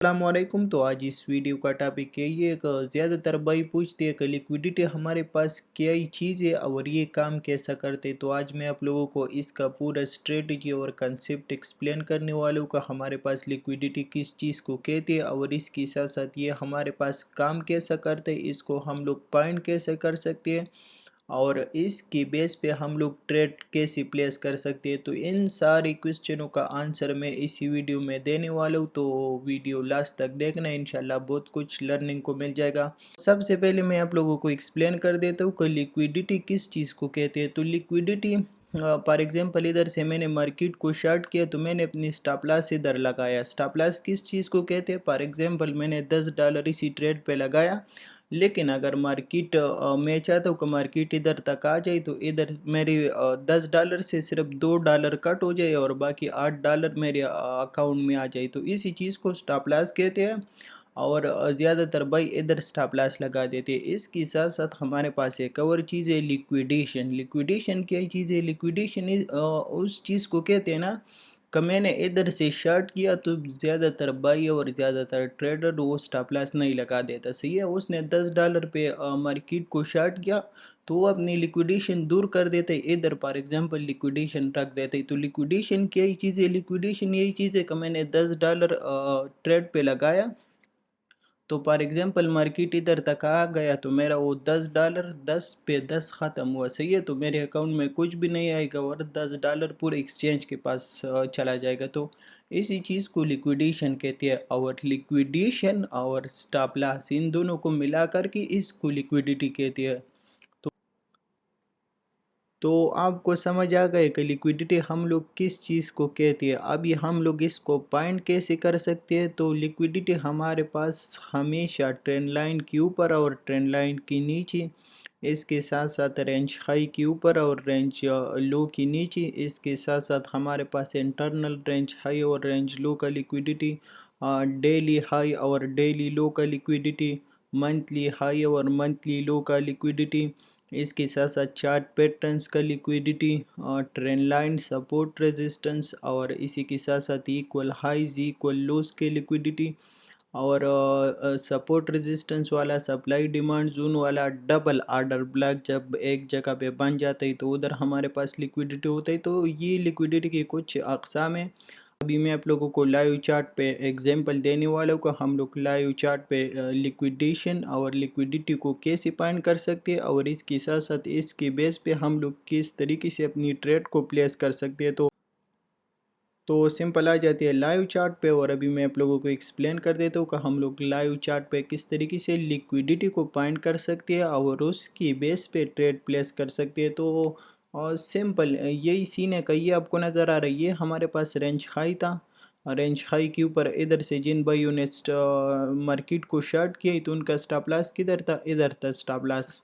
अस्सलामुअलैकुम। तो आज इस वीडियो का टॉपिक यही है कि ज़्यादातर भाई पूछते हैं कि लिक्विडिटी हमारे पास क्या ही चीज़ है और ये काम कैसा करते हैं। तो आज मैं आप लोगों को इसका पूरा स्ट्रेटजी और कंसेप्ट एक्सप्लेन करने वाला हूँ कि हमारे पास लिक्विडिटी किस चीज़ को कहते हैं और इसके साथ साथ ये हमारे पास काम कैसा करते हैं, इसको हम लोग पॉइंट कैसे कर सकते हैं और इसकी बेस पे हम लोग ट्रेड कैसे प्लेस कर सकते हैं। तो इन सारे क्वेश्चनों का आंसर मैं इसी वीडियो में देने वाला हूँ, तो वीडियो लास्ट तक देखना, इंशाल्लाह बहुत कुछ लर्निंग को मिल जाएगा। सबसे पहले मैं आप लोगों को एक्सप्लेन कर देता हूँ कि लिक्विडिटी किस चीज़ को कहते हैं। तो लिक्विडिटी फॉर एग्जांपल इधर से मैंने मार्केट को शॉर्ट किया तो मैंने अपनी स्टॉप लॉस इधर लगाया। स्टॉप लॉस किस चीज़ को कहते हैं, फॉर एग्जांपल मैंने $10 इसी ट्रेड पे लगाया, लेकिन अगर मार्केट मैं चाहता हूँ कि मार्केट इधर तक आ जाए तो इधर मेरी $10 से सिर्फ $2 कट हो जाए और बाकी $8 मेरे अकाउंट में आ जाए, तो इसी चीज़ को स्टॉप लॉस कहते हैं। और ज़्यादातर भाई इधर स्टॉप लॉस लगा देते हैं। इसके साथ साथ हमारे पास एक और चीज़ है लिक्विडेशन। लिक्विडेशन क्या चीज़ है? लिक्विडेशन उस चीज़ को कहते हैं ना कि मैंने इधर से शॉर्ट किया तो ज़्यादातर बाई और ज़्यादातर ट्रेडर वो स्टॉप लॉस नहीं लगा देता। सही है, उसने $10 पे मार्केट को शॉर्ट किया तो वो अपनी लिक्विडेशन दूर कर देते, इधर फॉर एग्जांपल लिक्विडेशन रख देते। तो लिक्विडेशन क्या ही चीज़ है? लिक्विडेशन यही चीज़ है कि मैंने $10 ट्रेड पे लगाया, तो फॉर एग्जांपल मार्केट इधर तक आ गया तो मेरा वो $10 10 पे 10 ख़त्म हुआ। सही है, तो मेरे अकाउंट में कुछ भी नहीं आएगा और $10 पूरे एक्सचेंज के पास चला जाएगा। तो इसी चीज़ को लिक्विडेशन कहते हैं और लिक्विडेशन और स्टॉप लॉस इन दोनों को मिला कर के इसको लिक्विडिटी कहती है। तो आपको समझ आ गए कि लिक्विडिटी हम लोग किस चीज़ को कहते हैं। अभी हम लोग इसको पॉइंट कैसे कर सकते हैं। तो लिक्विडिटी हमारे पास हमेशा ट्रेंड लाइन के ऊपर और ट्रेंड लाइन के नीचे, इसके साथ साथ रेंज हाई के ऊपर और रेंज लो के नीचे, इसके साथ साथ हमारे पास इंटरनल रेंज हाई और रेंज लो का लिक्विडिटी, डेली हाई और डेली लो का लिक्विडिटी, मंथली हाई और मंथली लो का लिक्विडिटी, इसके साथ साथ चार्ट पैटर्न्स का liquidity, trend line support resistance और इसी के साथ साथ इक्वल हाइज इक्वल लोस के लिक्विडिटी और सपोर्ट रेजिस्टेंस वाला सप्लाई डिमांड जोन वाला डबल आर्डर ब्लॉक जब एक जगह पे बन जाता है तो उधर हमारे पास लिक्विडिटी होता है। तो ये लिक्विडिटी की कुछ अकसाम है। अभी मैं आप लोगों को लाइव चार्ट पे एग्जांपल देने वाला हूँ कि हम लोग लाइव चार्ट पे लिक्विडेशन और लिक्विडिटी को कैसे फाइंड कर सकते हैं और इसके साथ साथ इसके बेस पे हम लोग किस तरीके से अपनी ट्रेड को प्लेस कर सकते हैं। तो सिंपल आ जाती है लाइव चार्ट पे और अभी मैं आप लोगों को एक्सप्लेन कर देता हूँ कि हम लोग लाइव चार्ट पे किस तरीके से लिक्विडिटी को फाइंड कर सकते हैं और उसकी बेस पे ट्रेड प्लेस कर सकते हैं। तो और सिंपल यही सीन है, कहिए आपको नज़र आ रही है हमारे पास रेंज हाई था। रेंज हाई के ऊपर इधर से जिन भाइयों ने मार्केट को शॉर्ट किया तो उनका स्टॉप लॉस किधर था? इधर था स्टॉप लॉस।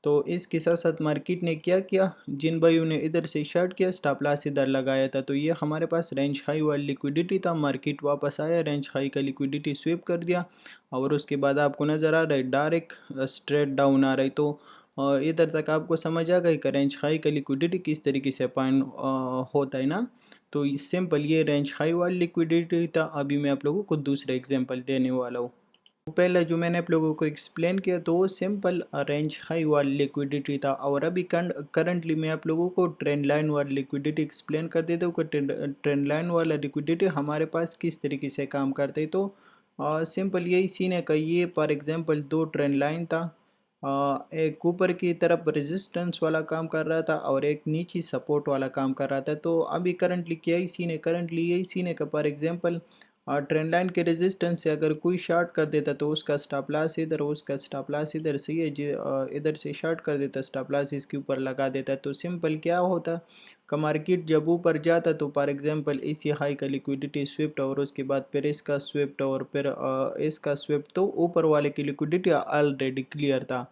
तो इसके साथ साथ मार्केट ने क्या किया, जिन भाइयों ने इधर से शॉर्ट किया स्टॉप लॉस इधर लगाया था, तो ये हमारे पास रेंज हाई वाली लिक्विडिटी था। मार्केट वापस आया, रेंज हाई का लिक्विडिटी स्वीप कर दिया और उसके बाद आपको नज़र आ रहा है डायरेक्ट स्ट्रेट डाउन आ रहा है। तो इधर तक आपको समझ आ गई कि रेंज हाई का लिक्विडिटी किस तरीके से पॉइंट होता है ना। तो सिंपल ये रेंज हाई वाली लिक्विडिटी था। अभी मैं आप लोगों को दूसरा एग्जांपल देने वाला हूँ। तो पहले जो मैंने आप लोगों को एक्सप्लेन किया तो वो सिंपल रेंज हाई वाली लिक्विडिटी था और अभी करंटली मैं आप लोगों को ट्रेंड लाइन वाली लिक्विडिटी एक्सप्लेन कर देता हूँ कि ट्रेंड लाइन वाला लिक्विडिटी हमारे पास किस तरीके से काम करते हैं। तो सिंपल यही सीन है कि ये फॉर एग्जांपल दो ट्रेंड लाइन था, एक ऊपर की तरफ रेजिस्टेंस वाला काम कर रहा था और एक नीचे सपोर्ट वाला काम कर रहा था। तो अभी करंटली क्या ही सीन है? करंटली यही सीन है कि फॉर एग्जांपल और ट्रेंड लाइन के रेजिस्टेंस से अगर कोई शॉर्ट कर देता तो उसका स्टॉप लॉस इधर, उसका स्टॉप लॉस इधर। सही है जी, इधर से शॉर्ट कर देता स्टॉप लॉस इसके ऊपर लगा देता। तो सिंपल क्या होता कि मार्केट जब ऊपर जाता तो फॉर एग्जांपल इसी हाई का लिक्विडिटी स्विफ्ट और उसके बाद फिर इसका स्विफ्ट और फिर इसका स्विफ्ट, तो ऊपर वाले की लिक्विडिटी ऑलरेडी क्लियर था।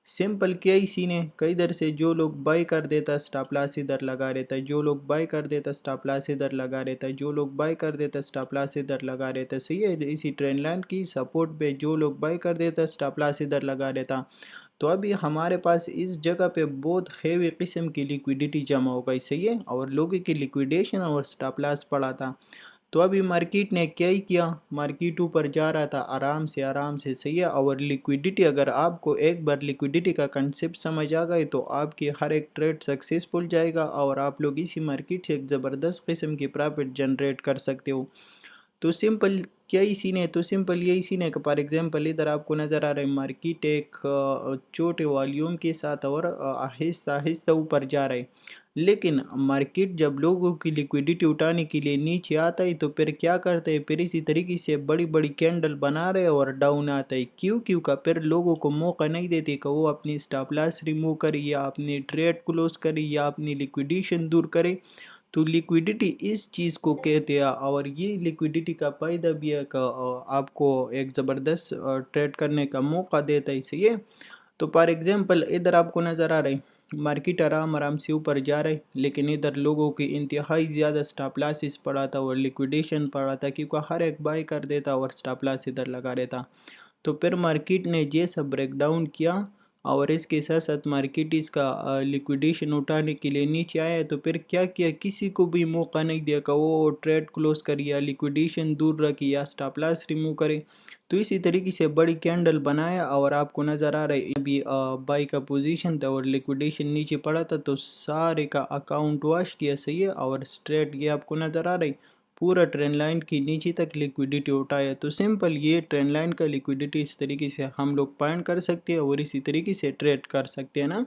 सिंपल क्या ही सीन है, कई इधर से जो लोग बाई कर देता स्टॉप लॉस इधर लगा रहता है, जो लोग बाई कर देता स्टॉप लॉस इधर लगा रहता है, जो लोग बाई कर देता स्टॉप लॉस इधर लगा रहता है। सही है, इसी ट्रेंड लाइन की सपोर्ट पे जो लोग बाई कर देता स्टॉप लॉस इधर लगा रहता। तो अभी हमारे पास इस जगह पे बहुत हेवी किस्म की लिक्विडिटी जमा हो गई। सही है, और लोगों की लिक्विडेशन और स्टॉप लॉस पड़ा था। तो अभी मार्केट ने क्या ही किया, मार्केट ऊपर जा रहा था आराम से सही है। और लिक्विडिटी, अगर आपको एक बार लिक्विडिटी का कंसेप्ट समझ आ गए तो आपकी हर एक ट्रेड सक्सेसफुल जाएगा और आप लोग इसी मार्केट से एक ज़बरदस्त किस्म की प्रॉफिट जनरेट कर सकते हो। तो सिंपल क्या ही सीन है, तो सिंपल यही सीन है कि फॉर एग्जांपल इधर आपको नज़र आ रहा है मार्केट एक छोटे वॉल्यूम के साथ और आहिस्ता आहिस्ता ऊपर जा रहा है। लेकिन मार्केट जब लोगों की लिक्विडिटी उठाने के लिए नीचे आता है तो फिर क्या करते हैं, फिर इसी तरीके से बड़ी बड़ी कैंडल बना रहे और डाउन आता है। क्यों का फिर लोगों को मौका नहीं देते कि वो अपनी स्टॉप लॉस रिमूव करे या अपनी ट्रेड क्लोज करे या अपनी लिक्विडेशन दूर करे। तो लिक्विडिटी इस चीज़ को कहते हैं और ये लिक्विडिटी का फ़ायदा भी है कि आपको एक ज़बरदस्त ट्रेड करने का मौका देता है, सही है। तो फॉर एग्जांपल इधर आपको नज़र आ रहा है मार्केट आराम आराम से ऊपर जा रहा है, लेकिन इधर लोगों की इंतहाई ज़्यादा स्टॉप लॉसेस पड़ा था और लिक्विडेशन पड़ा था, क्योंकि हर एक बाय कर देता और स्टॉप लॉस इधर लगा रहता। तो फिर मार्केट ने जैसा ब्रेकडाउन किया और इसके साथ साथ मार्केट इसका लिक्विडेशन उठाने के लिए नीचे आया, तो फिर क्या किया, किसी को भी मौका नहीं दिया कि वो ट्रेड क्लोज करे या लिक्विडेशन दूर रखे या स्टॉप लॉस रिमूव करे। तो इसी तरीके से बड़ी कैंडल बनाया और आपको नज़र आ रहा है अभी बाई का पोजीशन था और लिक्विडेशन नीचे पड़ा था, तो सारे का अकाउंट वॉश किया, सही है। और स्ट्रेट ये आपको नज़र आ रहा है पूरा ट्रेंड लाइन की नीचे तक लिक्विडिटी उठाया। तो सिंपल ये ट्रेंड लाइन का लिक्विडिटी इस तरीके से हम लोग फाइंड कर सकते हैं और इसी तरीके से ट्रेड कर सकते हैं ना।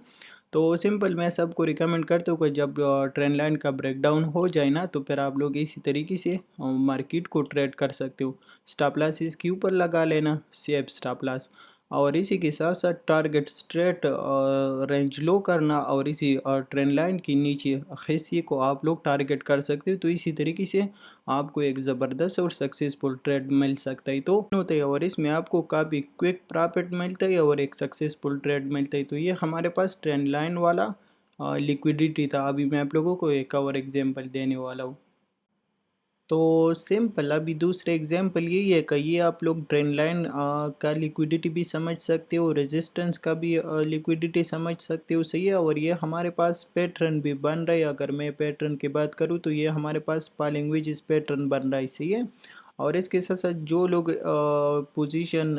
तो सिंपल मैं सबको रिकमेंड करता हूँ कि जब ट्रेंड लाइन का ब्रेकडाउन हो जाए ना तो फिर आप लोग इसी तरीके से मार्केट को ट्रेड कर सकते हो। स्टॉप लॉस इसके ऊपर लगा लेना, सेफ स्टॉप लॉस, और इसी के साथ साथ टारगेट स्ट्रेट रेंज लो करना और इसी ट्रेंड लाइन के नीचे हिस्से को आप लोग टारगेट कर सकते हो। तो इसी तरीके से आपको एक ज़बरदस्त और सक्सेसफुल ट्रेड मिल सकता है। तो होता है और इसमें आपको काफ़ी क्विक प्रॉफिट मिलता है और एक सक्सेसफुल ट्रेड मिलता है। तो ये हमारे पास ट्रेंड लाइन वाला लिक्विडिटी था। अभी मैं आप लोगों को एक और एग्जांपल देने वाला हूँ। तो सिंपल अभी दूसरे एग्जांपल यही है कि ये आप लोग ट्रेंड लाइन का लिक्विडिटी भी समझ सकते हो, रेजिस्टेंस का भी लिक्विडिटी समझ सकते हो, सही है। और ये हमारे पास पैटर्न भी बन रहा है। अगर मैं पैटर्न की बात करूँ तो ये हमारे पास फॉलिंग वेज पैटर्न बन रहा है, सही है। और इसके साथ साथ जो लोग पोजीशन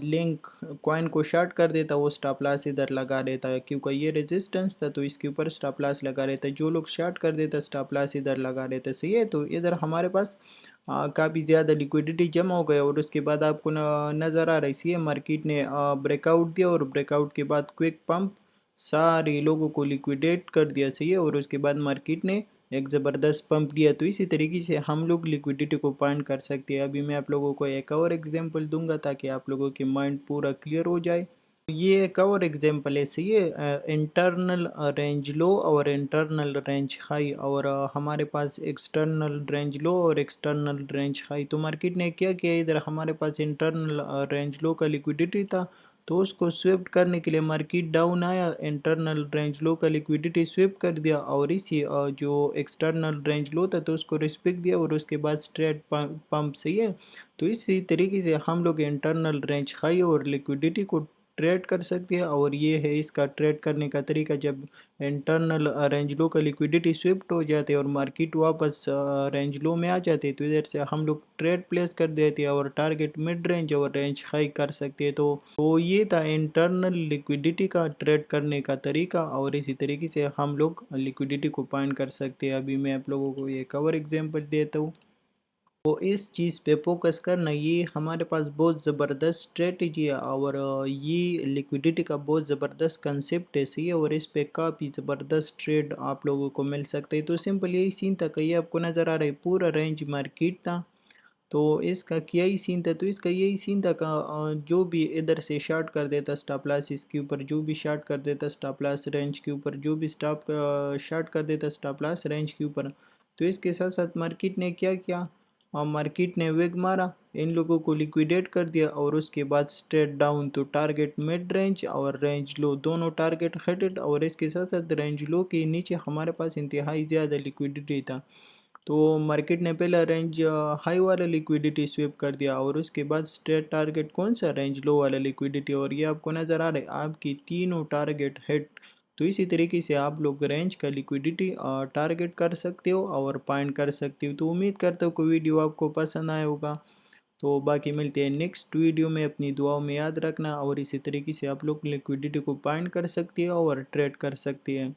लिंक कॉइन को शॉर्ट कर देता वो स्टॉप लॉस इधर लगा देता है, क्योंकि ये रेजिस्टेंस था तो इसके ऊपर स्टॉप लॉस लगा रहता है। जो लोग शॉर्ट कर देता स्टॉप लॉस इधर लगा देते, सही है। तो इधर हमारे पास काफ़ी ज़्यादा लिक्विडिटी जमा हो गया और उसके बाद आपको नज़र आ रहा है, इसी मार्केट ने ब्रेकआउट दिया और ब्रेकआउट के बाद क्विक पंप सारे लोगों को लिक्विडेट कर दिया, सही है। और उसके बाद मार्केट ने एक ज़बरदस्त पंप दिया। तो इसी तरीके से हम लोग लिक्विडिटी को फाइंड कर सकते हैं। अभी मैं आप लोगों को एक और एग्जांपल दूंगा ताकि आप लोगों के माइंड पूरा क्लियर हो जाए। ये एक और एग्जांपल है, सही है। इंटरनल रेंज लो और इंटरनल रेंज हाई, और हमारे पास एक्सटर्नल रेंज लो और एक्सटर्नल रेंज हाई। तो मार्केट ने क्या किया, इधर हमारे पास इंटरनल रेंज लो का लिक्विडिटी था तो उसको स्विफ्ट करने के लिए मार्केट डाउन आया, इंटरनल रेंज लो का लिक्विडिटी स्विफ्ट कर दिया और इसी जो एक्सटर्नल रेंज लो था तो उसको रिस्पेक्ट दिया और उसके बाद स्ट्रेट पंप, सही है। तो इसी तरीके से हम लोग इंटरनल रेंज हाई और लिक्विडिटी को ट्रेड कर सकते हैं। और ये है इसका ट्रेड करने का तरीका, जब इंटरनल रेंज लो का लिक्विडिटी स्विफ्ट हो जाते हैं और मार्केट वापस रेंज लो में आ जाते हैं तो इधर से हम लोग ट्रेड प्लेस कर देते हैं और टारगेट मिड रेंज और रेंज हाई कर सकते हैं। तो ये था इंटरनल लिक्विडिटी का ट्रेड करने का तरीका और इसी तरीके से हम लोग लिक्विडिटी को फाइंड कर सकते हैं। अभी मैं आप लोगों को एक और एग्जांपल देता हूँ। तो इस चीज़ पे फोकस करना, ये हमारे पास बहुत ज़बरदस्त स्ट्रेटजी है और ये लिक्विडिटी का बहुत ज़बरदस्त कंसेप्ट है, सही है। और इस पे काफ़ी ज़बरदस्त ट्रेड आप लोगों को मिल सकते हैं। तो सिंपल यही सीन था कि ये आपको नज़र आ रहा है पूरा रेंज मार्केट था, तो इसका क्या ही सीन था, तो इसका यही सीन था का जो भी इधर से शॉर्ट कर देता स्टॉप लॉस इसके ऊपर, जो भी शॉर्ट कर देता स्टॉप लॉस रेंज के ऊपर, जो भी स्टॉप शॉर्ट कर देता स्टॉप लॉस रेंज के ऊपर, तो इसके साथ साथ मार्केट ने क्या किया, मार्केट ने वेग मारा, इन लोगों को लिक्विडेट कर दिया और उसके बाद स्ट्रेट डाउन। तो टारगेट मिड रेंज और रेंज लो दोनों टारगेट हिटेड और इसके साथ साथ रेंज लो के नीचे हमारे पास इंतहाई ज़्यादा लिक्विडिटी था। तो मार्केट ने पहला रेंज हाई वाला लिक्विडिटी स्विप कर दिया और उसके बाद स्ट्रेट टारगेट कौन सा, रेंज लो वाला लिक्विडिटी, और ये आपको नज़र आ रहा है आपकी तीनों टारगेट हिट तो इसी तरीके से आप लोग रेंज का लिक्विडिटी टारगेट कर सकते हो और फाइंड कर सकते हो। तो उम्मीद करता हूँ कि वीडियो आपको पसंद आया होगा। तो बाकी मिलते हैं नेक्स्ट वीडियो में, अपनी दुआओं में याद रखना और इसी तरीके से आप लोग लिक्विडिटी को फाइंड कर सकते हो और ट्रेड कर सकते हैं।